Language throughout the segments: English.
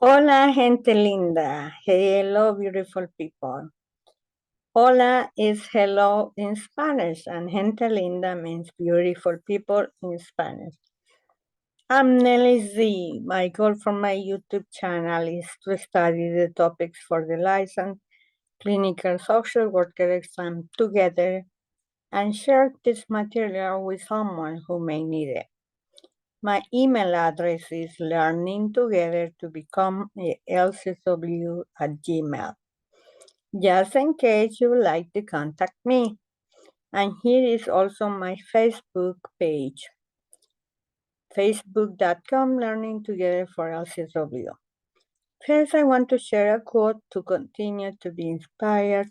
Hola, gente linda. Hello, beautiful people. Hola is hello in Spanish, and gente linda means beautiful people in Spanish. I'm Nelly Z. My goal for my YouTube channel is to study the topics for the licensed clinical social worker exam together and share this material with someone who may need it. My email address is learningtogethertobecomealcsw@gmail. Just in case you would like to contact me. And here is also my Facebook page, facebook.com Learning Together for LCW. First, I want to share a quote to continue to be inspired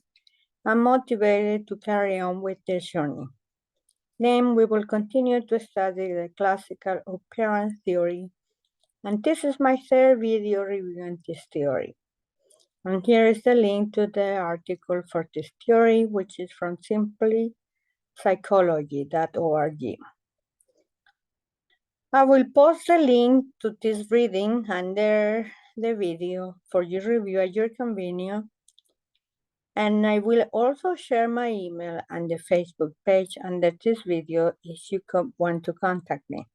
and motivated to carry on with this journey. Then we will continue to study the classical operant theory, and this is my third video reviewing this theory. And here is the link to the article for this theory, which is from simplypsychology.org. I will post the link to this reading under the video for your review at your convenience. And I will also share my email and the Facebook page under this video if you want to contact me.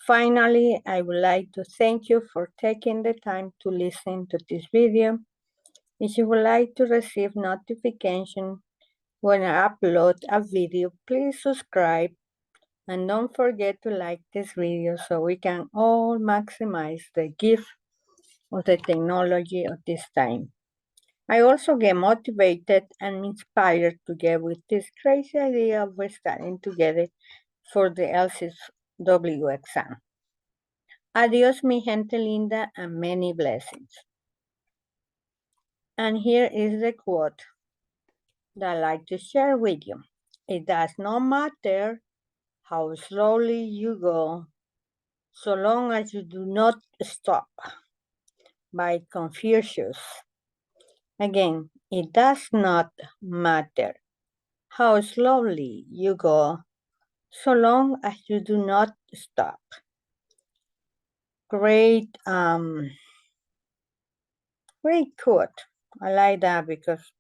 Finally, I would like to thank you for taking the time to listen to this video. If you would like to receive notification when I upload a video, please subscribe and don't forget to like this video so we can all maximize the gift of the technology of this time. I also get motivated and inspired to get with this crazy idea of studying together for the LCW exam. Adios, mi gente linda, and many blessings. And here is the quote that I like to share with you. It does not matter how slowly you go, so long as you do not stop. By Confucius. Again, it does not matter how slowly you go, so long as you do not stop. Great quote. I like that because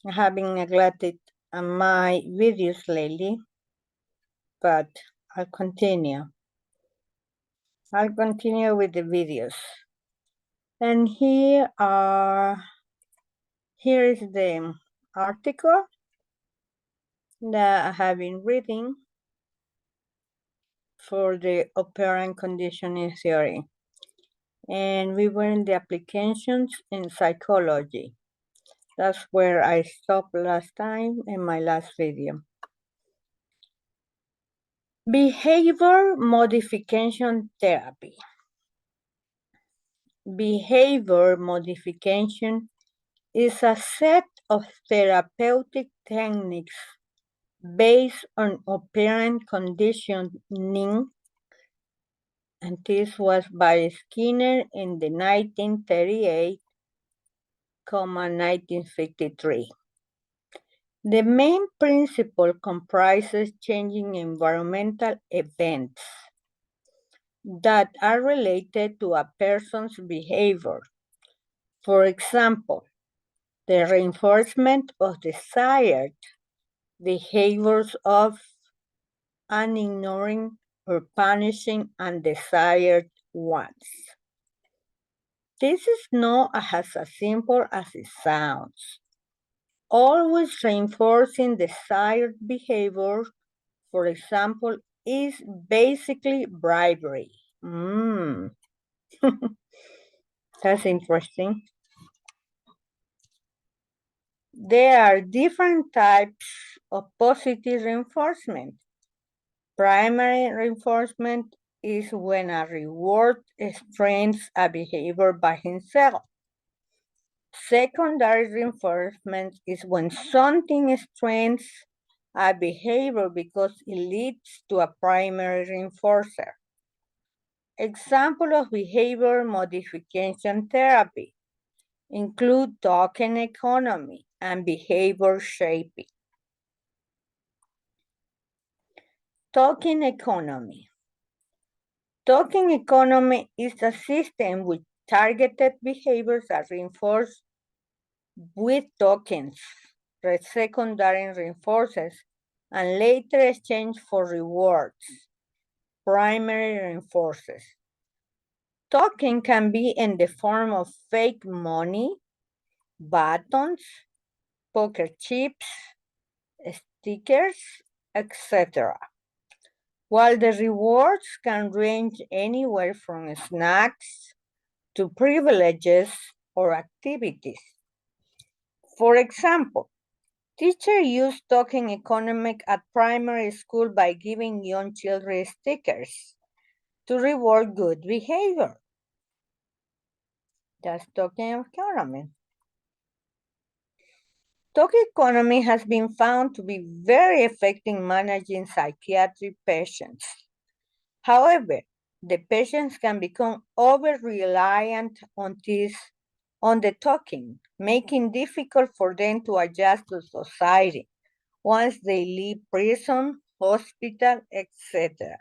I have been neglected my videos lately, but I'll continue. I'll continue with the videos. And here is the article that I have been reading for the operant conditioning theory. And we were in the applications in psychology. That's where I stopped last time in my last video. Behavior modification therapy. Behavior modification is a set of therapeutic techniques based on operant conditioning, and this was by Skinner in the 1938, 1953. The main principle comprises changing environmental events that are related to a person's behavior. For example, the reinforcement of desired behaviors of and ignoring or punishing undesired ones. This is not as simple as it sounds. Always reinforcing desired behavior, for example, is basically bribery. That's interesting. There are different types of positive reinforcement. Primary reinforcement is when a reward strengthens a behavior by himself. Secondary reinforcement is when something strengthens a behavior because it leads to a primary reinforcer. Example of behavior modification therapy include token economy and behavior shaping. Token economy. Token economy is a system Targeted behaviors are reinforced with tokens, secondary reinforcers, and later exchange for rewards, primary reinforcers. Token can be in the form of fake money, buttons, poker chips, stickers, etc. While the rewards can range anywhere from snacks to privileges or activities. For example, teachers use token economic at primary school by giving young children stickers to reward good behavior. That's token economy. Token economy has been found to be very effective in managing psychiatric patients. However, the patients can become over-reliant on the token, making it difficult for them to adjust to society once they leave prison, hospital, etc.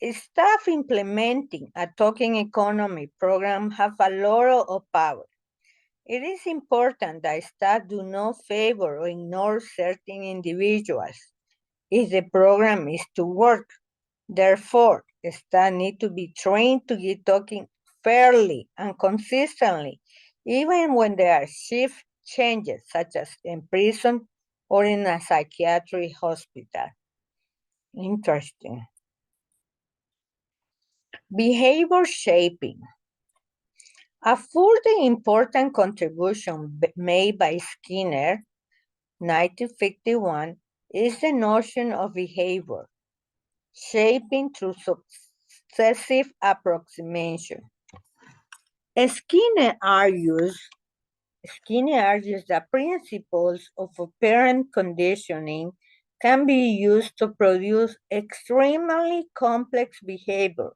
Staff implementing a token economy program have a lot of power. It is important that staff do not favor or ignore certain individuals if the program is to work. Therefore, staff need to be trained to give token fairly and consistently, even when there are shift changes, such as in prison or in a psychiatric hospital. Interesting. Behavior shaping. A further important contribution made by Skinner, 1951, is the notion of behavior shaping through successive approximation. Skinner argues that principles of operant conditioning can be used to produce extremely complex behavior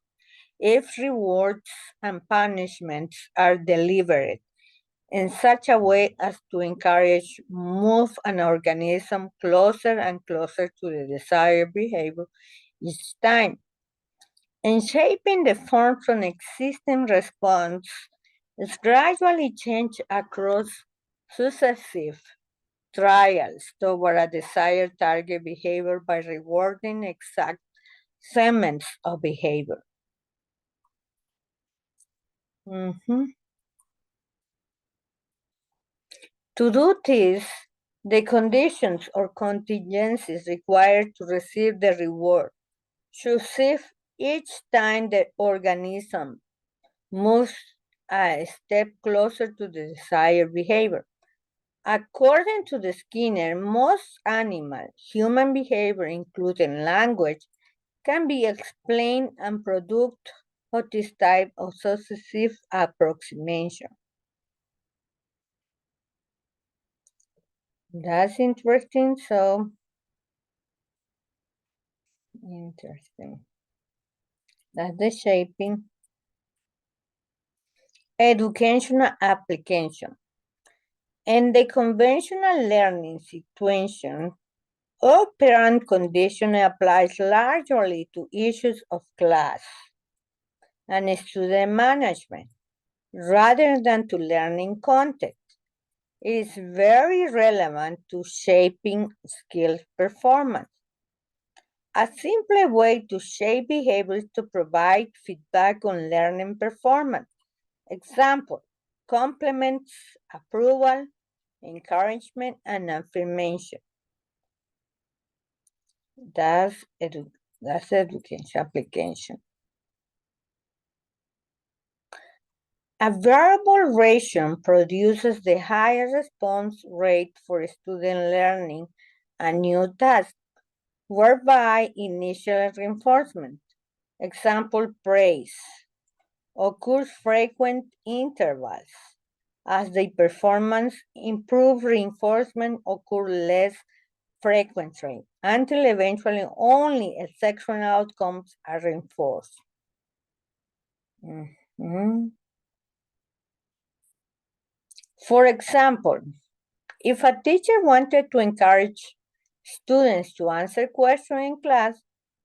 if rewards and punishments are delivered in such a way as to move an organism closer and closer to the desired behavior each time. In shaping the forms of existing response is gradually changed across successive trials toward a desired target behavior by rewarding exact segments of behavior. Mhm. To do this, the conditions or contingencies required to receive the reward should shift each time the organism moves a step closer to the desired behavior. According to the Skinner, most animal human behavior, including language, can be explained and product of this type of successive approximation. That's interesting. So interesting. That's the shaping. Educational application. In the conventional learning situation, operant conditioning applies largely to issues of class and student management rather than to learning context. It is very relevant to shaping skills performance. A simple way to shape behavior is to provide feedback on learning performance. Example, compliments, approval, encouragement, and affirmation. That's, that's education application. A variable ration produces the highest response rate for student learning a new task, whereby initial reinforcement, example praise, occurs frequent intervals. As the performance improves, reinforcement occurs less frequently, until eventually only exceptional outcomes are reinforced. Mhm. For example, if a teacher wanted to encourage students to answer questions in class,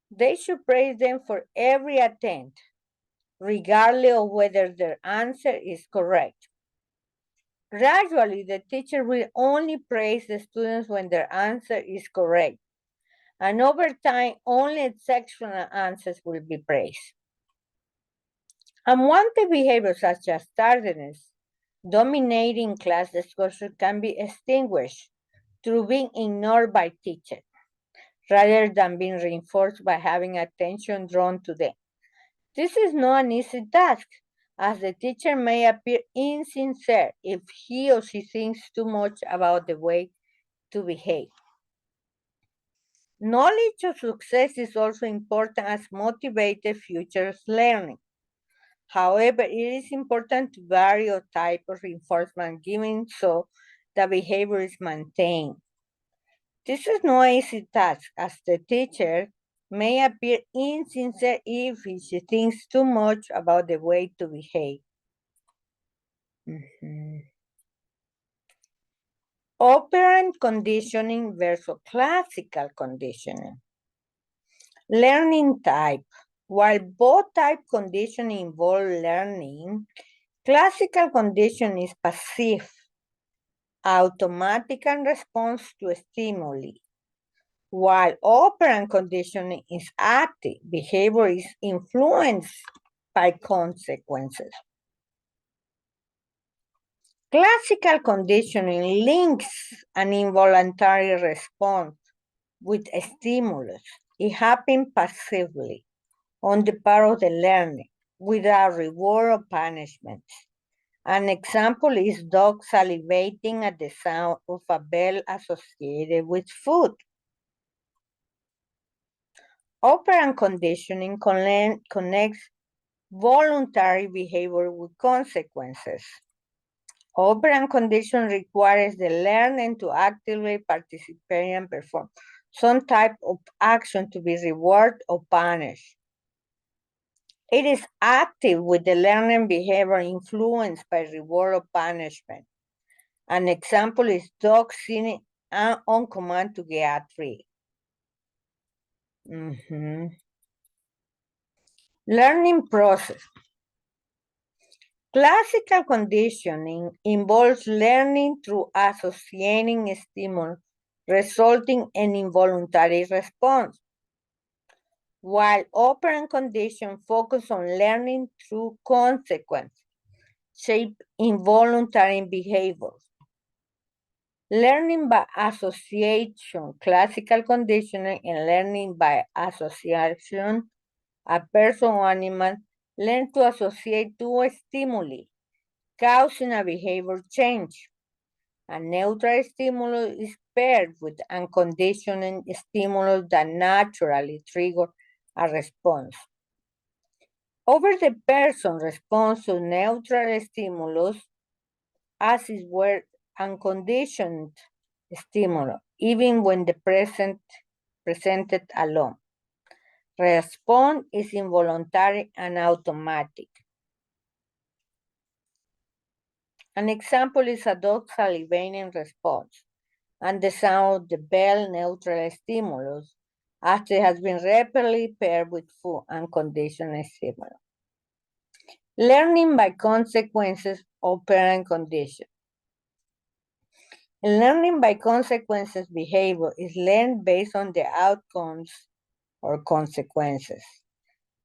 they should praise them for every attempt. regardless of whether their answer is correct. Gradually, the teacher will only praise the students when their answer is correct, and over time, only exceptional answers will be praised. Unwanted behaviors such as tardiness, dominating class discussion can be extinguished through being ignored by teachers, rather than being reinforced by having attention drawn to them. This is not an easy task, as the teacher may appear insincere if he or she thinks too much about the way to behave. Knowledge of success is also important as motivated future learning. However, it is important to vary the type of reinforcement given so the behavior is maintained. This is no easy task, as the teacher may appear insincere if she thinks too much about the way to behave. Operant conditioning versus classical conditioning. Learning type. While both type conditioning involve learning, classical conditioning is passive, automatic and response to stimuli, while operant conditioning is active. Behavior is influenced by consequences. Classical conditioning links an involuntary response with a stimulus. It happens passively on the part of the learner without reward or punishment. An example is dogs salivating at the sound of a bell associated with food. Operant conditioning connects voluntary behavior with consequences. Operant conditioning requires the learner to actively participate and perform some type of action to be rewarded or punished. It is active with the learning behavior influenced by reward or punishment. An example is dogs sitting on command to get a treat. Learning process. Classical conditioning involves learning through associating stimuli, resulting in involuntary response, while operant conditioning focuses on learning through consequence, shape involuntary behaviors. Learning by association, classical conditioning, and learning by association, a person or animal learn to associate two stimuli, causing a behavior change. A neutral stimulus is paired with unconditioned stimulus that naturally trigger a response. Over the person responds to neutral stimulus as is were unconditioned stimulus, even when the presented alone. Response is involuntary and automatic. An example is a dog salivating response, and the sound of the bell neutral stimulus after it has been repeatedly paired with food and conditioned stimulus. Learning by consequences, operant condition. Learning by consequences behavior is learned based on the outcomes or consequences.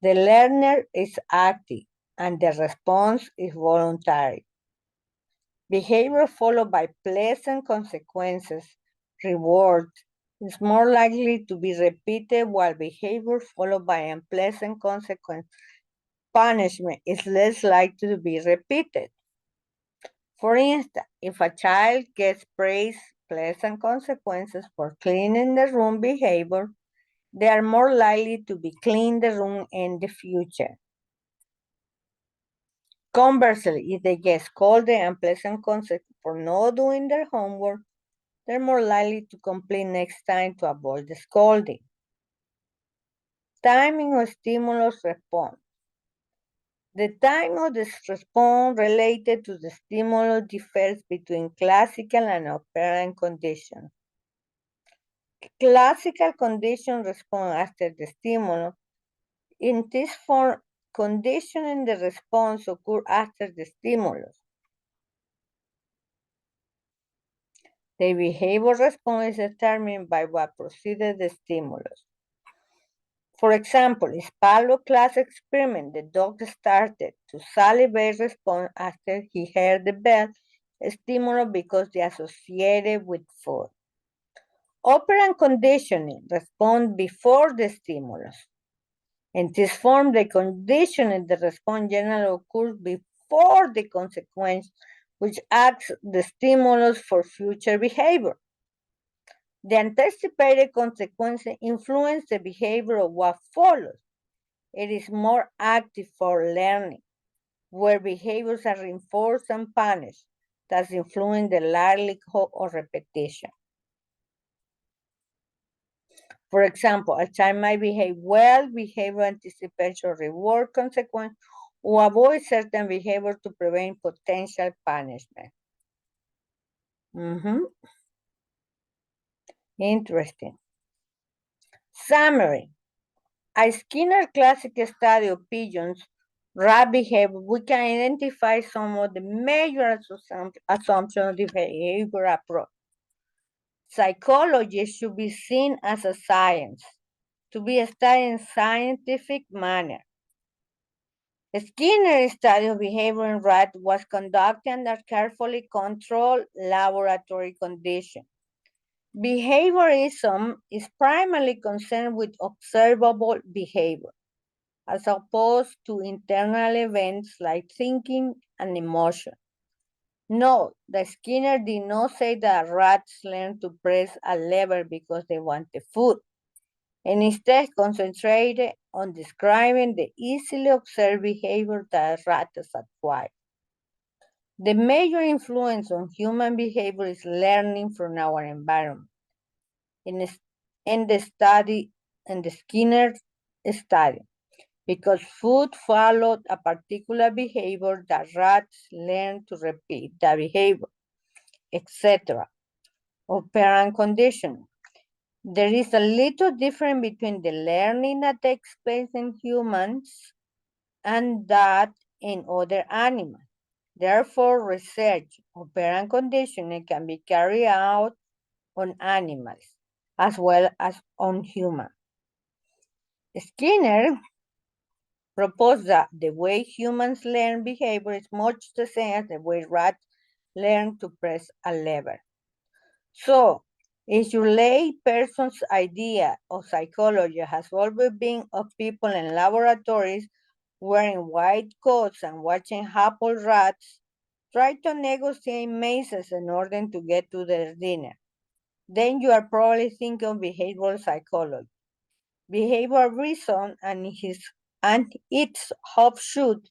The learner is active and the response is voluntary. Behavior followed by pleasant consequences, reward, is more likely to be repeated, while behavior followed by unpleasant consequence, punishment, is less likely to be repeated. For instance, if a child gets praised pleasant consequences for cleaning the room behavior, they are more likely to be clean the room in the future. Conversely, if they get scolded and unpleasant consequences for not doing their homework, they're more likely to complete next time to avoid the scolding. Timing of stimulus response. The time of the response related to the stimulus differs between classical and operant conditions. Classical conditions respond after the stimulus. In this form, conditioning the response occurs after the stimulus. The behavior response is determined by what preceded the stimulus. For example, in Pablo's class experiment, the dog started to salivate response after he heard the bell stimulus because they associated with food. Operant conditioning responds before the stimulus. In this form, the conditioning the response generally occurs before the consequence, which acts the stimulus for future behavior. The anticipated consequences influence the behavior of what follows. It is more active for learning, where behaviors are reinforced and punished, thus influencing the likelihood of repetition. For example, a child might behave well, behavior anticipation reward consequence, or avoid certain behavior to prevent potential punishment. Interesting. Summary. A Skinner classic study of pigeons' rat behavior, we can identify some of the major assumptions of the behavior approach. Psychology should be seen as a science, to be studied in scientific manner. Skinner's study of behavior in rats was conducted under carefully controlled laboratory conditions. Behaviorism is primarily concerned with observable behavior, as opposed to internal events like thinking and emotion. Note that Skinner did not say that rats learn to press a lever because they wanted food, and instead concentrated on describing the easily observed behavior that rats acquire. The major influence on human behavior is learning from our environment. In the Skinner study, because food followed a particular behavior, the rats learn to repeat the behavior, etc. Operant conditioning. There is a little difference between the learning that takes place in humans and that in other animals. Therefore, research operant conditioning can be carried out on animals as well as on humans. Skinner proposed that the way humans learn behavior is much the same as the way rats learn to press a lever. So, if your lay person's idea of psychology has always been of people in laboratories wearing white coats and watching apple rats try to negotiate mazes in order to get to their dinner, then you are probably thinking of behavioral psychology. Behavioral reason and its offshoot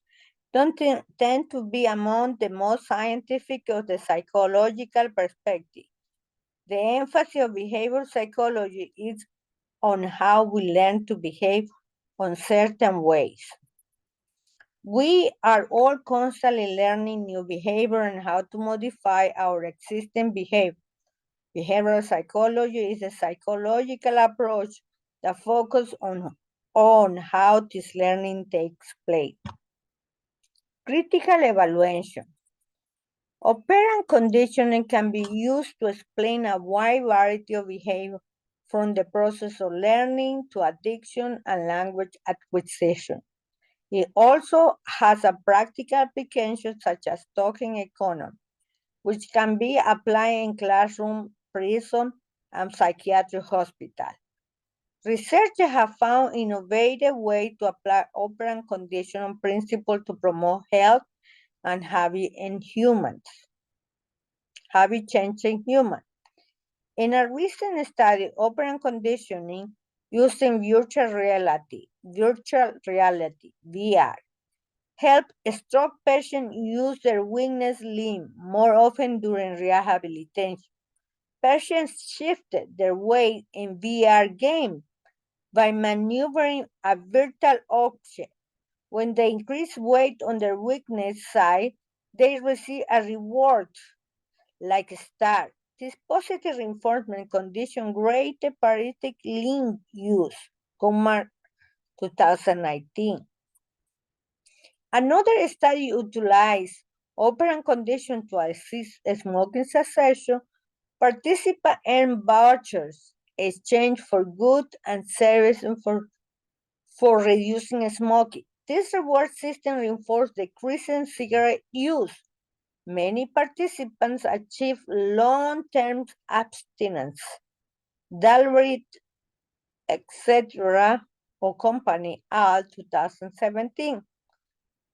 don't tend to be among the most scientific of the psychological perspective. The emphasis of behavioral psychology is on how we learn to behave on certain ways. We are all constantly learning new behavior and how to modify our existing behavior. Behavioral psychology is a psychological approach that focuses on how this learning takes place. Critical evaluation. Operant conditioning can be used to explain a wide variety of behavior, from the process of learning to addiction and language acquisition. It also has a practical application such as talking economy, which can be applied in classroom, prison, and psychiatric hospital. Researchers have found innovative ways to apply operant conditioning principles to promote health and habit in humans. Habit change in humans. In a recent study, operant conditioning using virtual reality, VR, helped stroke patients use their weakness limb more often during rehabilitation. Patients shifted their weight in VR games by maneuvering a virtual object. When they increased weight on their weakness side, they receive a reward like a star. This positive reinforcement condition great therapeutic limb use, Kumar 2019. Another study utilized operant condition to assist smoking cessation. Participants earn vouchers exchanged for goods and services for reducing smoking. This reward system reinforced decreasing cigarette use. Many participants achieved long-term abstinence. Dalrit, etc., or company, all 2017.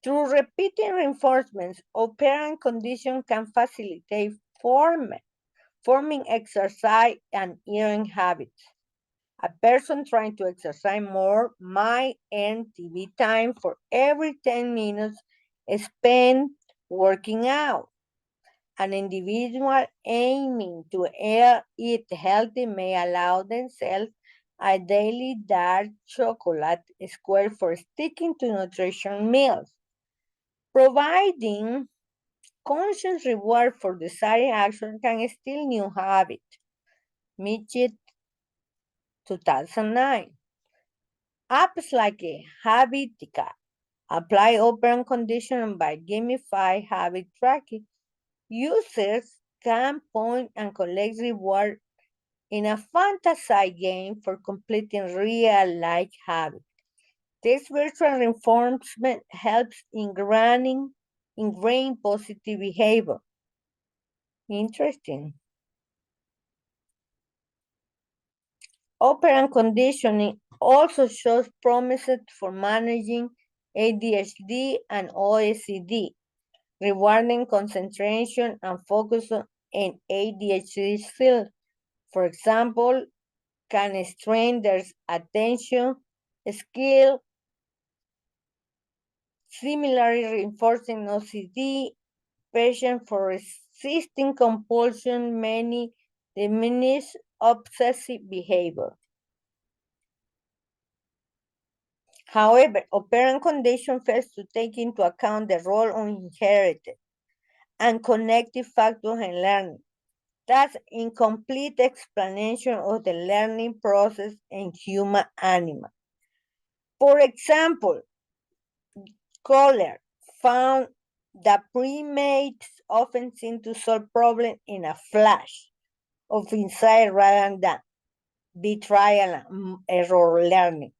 Through repeated reinforcements, operant condition can facilitate forming exercise and eating habits. A person trying to exercise more might earn TV time for every 10 minutes spent working out. An individual aiming to eat healthy may allow themselves a daily dark chocolate square for sticking to nutrition meals, providing conscious reward for desired action can still new habit. Midget 2009. Apps like Habitica apply operant condition by gamify habit tracking. Users can point and collect reward in a fantasy game for completing real-life habits. This virtual reinforcement helps ingrain positive behavior. Interesting. Operant conditioning also shows promises for managing ADHD and OCD, rewarding concentration and focus in ADHD field. For example, can strain their attention skill, similarly reinforcing OCD. Patients for resisting compulsion many diminish obsessive behavior. However, operant condition fails to take into account the role of inherited and connective factors in learning. That's incomplete explanation of the learning process in human animals. For example, Kohler found that primates often seem to solve problems in a flash of insight rather than be trial and error learning.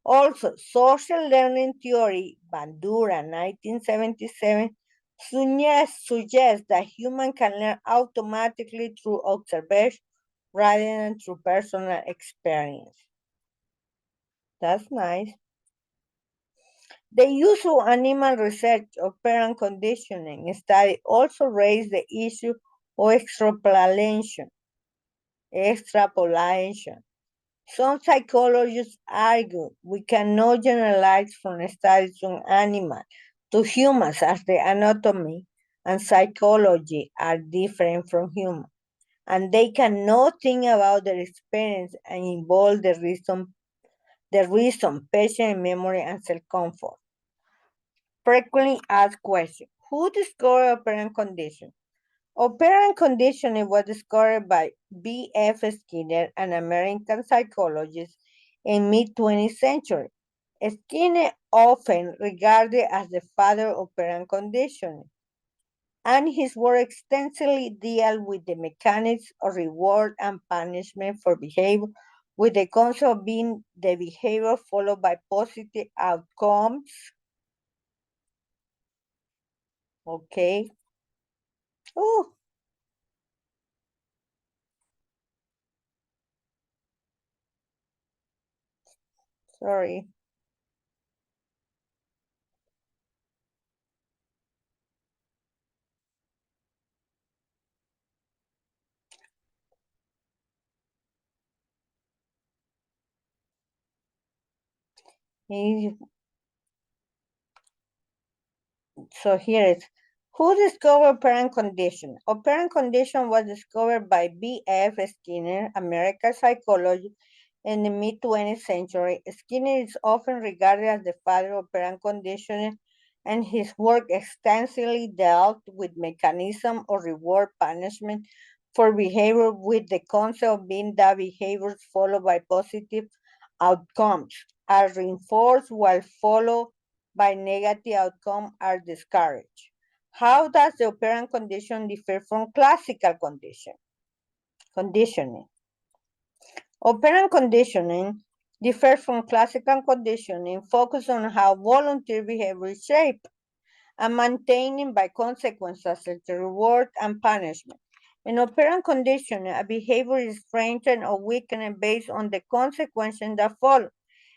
Also, social learning theory, Bandura, 1977, suggests that humans can learn automatically through observation rather than through personal experience. That's nice. The use of animal research operant conditioning study also raised the issue of extrapolation. Some psychologists argue we cannot generalize from studies on animals to humans as the anatomy and psychology are different from humans, and they cannot think about their experience and involve the reason, patient memory, and self-comfort. Frequently asked question: who discovered operant condition? Operant conditioning was discovered by B.F. Skinner, an American psychologist, in mid-20th century. Skinner, often regarded as the father of operant conditioning, and his work extensively deals with the mechanics of reward and punishment for behavior, with the concept of being the behavior followed by positive outcomes. Okay. Oh, sorry. So here is who discovered operant condition? Operant condition was discovered by B.F. Skinner, American psychologist, in the mid-20th century. Skinner is often regarded as the father of operant conditioning, and his work extensively dealt with mechanism of reward punishment for behavior, with the concept of being that behaviors followed by positive outcomes are reinforced while follow by negative outcome are discouraged. How does the operant condition differ from classical conditioning? Operant conditioning differs from classical conditioning, focused on how volunteer behavior is shaped and maintained by consequences such as reward and punishment. In operant conditioning, a behavior is strengthened or weakened based on the consequences that follow.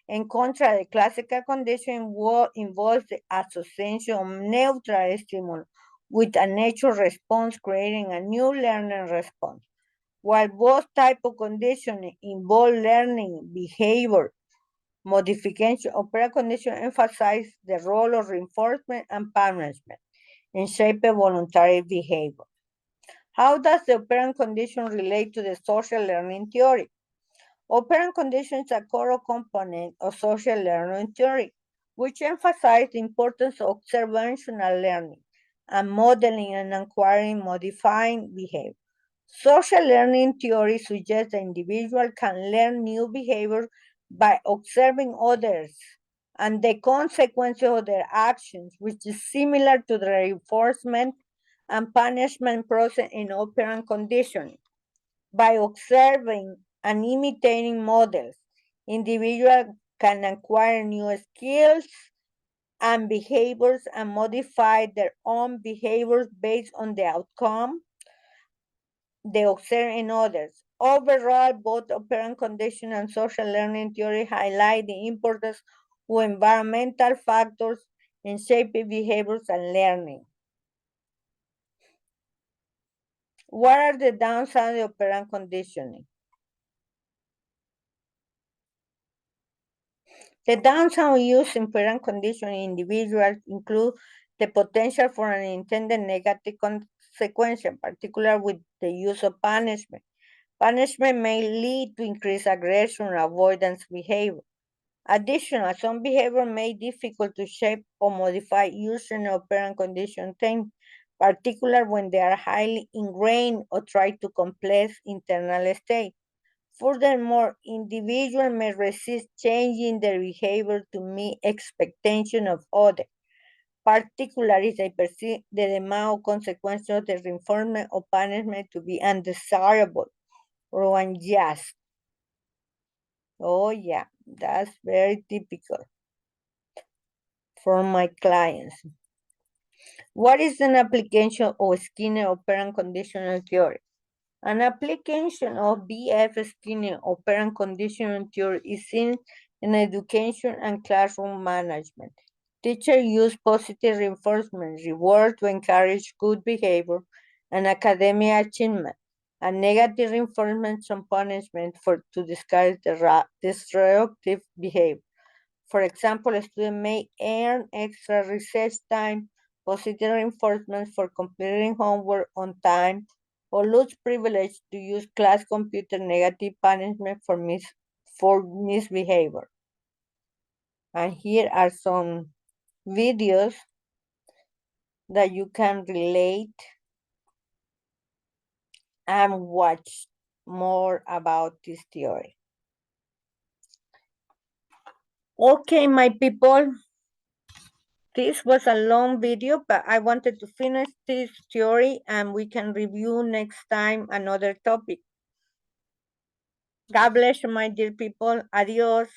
In contrast, the classical conditioning involves the association of neutral stimulus with a natural response, creating a new learning response. While both types of conditioning involve learning behavior modification, operant conditioning emphasizes the role of reinforcement and punishment in shaping voluntary behavior. How does the operant condition relate to the social learning theory? Operant condition is a core component of social learning theory, which emphasizes the importance of observational learning and modeling and acquiring modifying behavior. Social learning theory suggests the individual can learn new behavior by observing others and the consequences of their actions, which is similar to the reinforcement and punishment process in operant conditioning. By observing and imitating models, individuals can acquire new skills and behaviors and modify their own behaviors based on the outcome they observe in others. Overall, both operant conditioning and social learning theory highlight the importance of environmental factors in shaping behaviors and learning. What are the downsides of operant conditioning? The downside of using operant conditioning in individuals include the potential for unintended negative consequences, particularly with the use of punishment. Punishment may lead to increased aggression or avoidance behavior. Additionally, some behavior may be difficult to shape or modify using operant condition things, particularly when they are highly ingrained or try to complex internal states. Furthermore, individuals may resist changing their behavior to meet expectations of others, particularly if they perceive the demand consequences of the reinforcement or punishment to be undesirable or unjust. Oh, yeah, that's very typical for my clients. What is an application of Skinner operant conditional theory? An application of B.F. Skinner operant conditional theory is seen in education and classroom management. Teachers use positive reinforcement, reward to encourage good behavior and academic achievement, and negative reinforcement and punishment to discourage disruptive behavior. For example, a student may earn extra research time, positive reinforcement for completing homework on time, or lose privilege to use class computer, negative punishment for misbehavior. And here are some videos that you can relate and watch more about this theory. Okay, my people, this was a long video, but I wanted to finish this theory and we can review next time another topic. God bless you, my dear people. Adios.